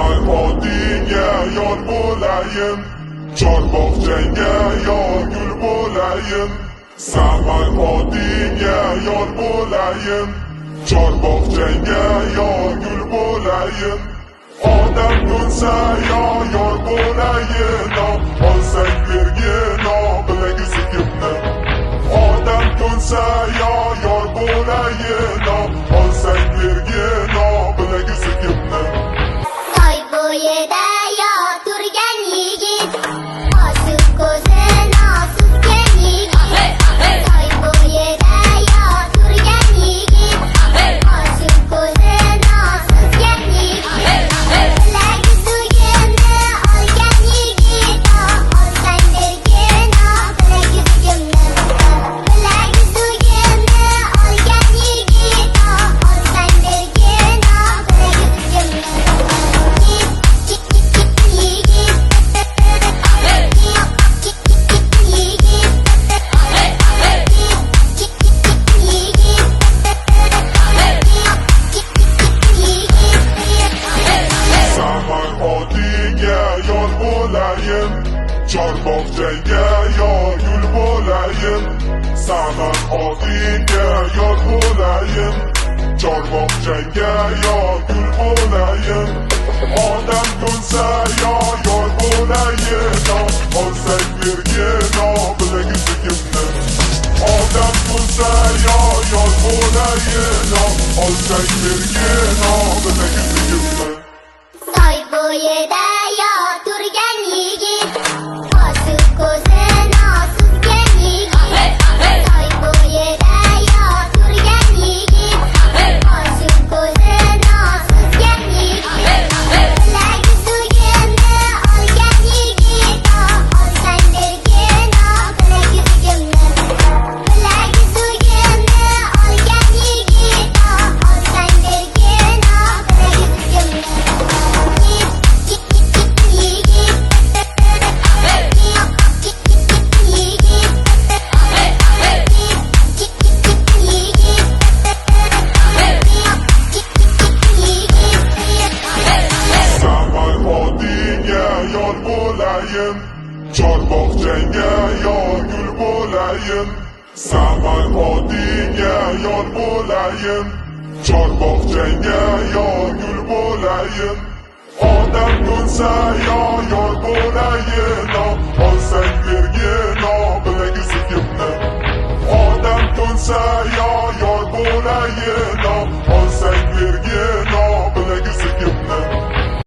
Saman otingga yor bo'layin, chorbog'changga yor gul bo'layin. Saman otingga yor bo'layin, chorbog'changga yor gul bo'layin. Odam ko'nsa yor bo'layin, olsang bergin bilagisi kimni. Odam ko'nsa yor bo'layin, olsang bergin bilagisi kimni. Toy bo'yida yor turgan yigit, oshiq ko'zin osizgan yigit. Toy bo'yida yor turgan yigit, oshiq ko'zin osizgan yigit. Bilagi suyimni olgan yigit, olsang bergin bilagi suyimni. Bilagi suyimni olgan yigit, olsang bergin bilagi suyimni. Saman otingga yor bo'layin, chorbog'changga yor gul bo'layin. Saman otingga yor bo'layin, chorbog'changga yor gul bo'layin. Odam ko'nsa yor bo'layin, olsang bergin bilagisi kimni. Odam ko'nsa yor bo'layin, olsang bergin bilagisi kimni. Toy bo'yida yor turgan yigit, oshiq ko'zin osizgan yigit. Toy bo'yida yor turgan yigit, oshiq ko'zin osizgan yigit. Bilagi suyimni olgan yigit, olsang bergin bilagi suyimni. Bilagi suyimni olgan yigit, olsang bergin bilagi suyimni. Saman otingga yor bo'layin, chorbog'changga yor gul bo'layin. Saman otingga yor bo'layin, chorbog'changga yor gul bo'layin. Odam ko'nsa yor bo'layin, olsang bergin bilagisi kimni. Odam ko'nsa yor bo'layin,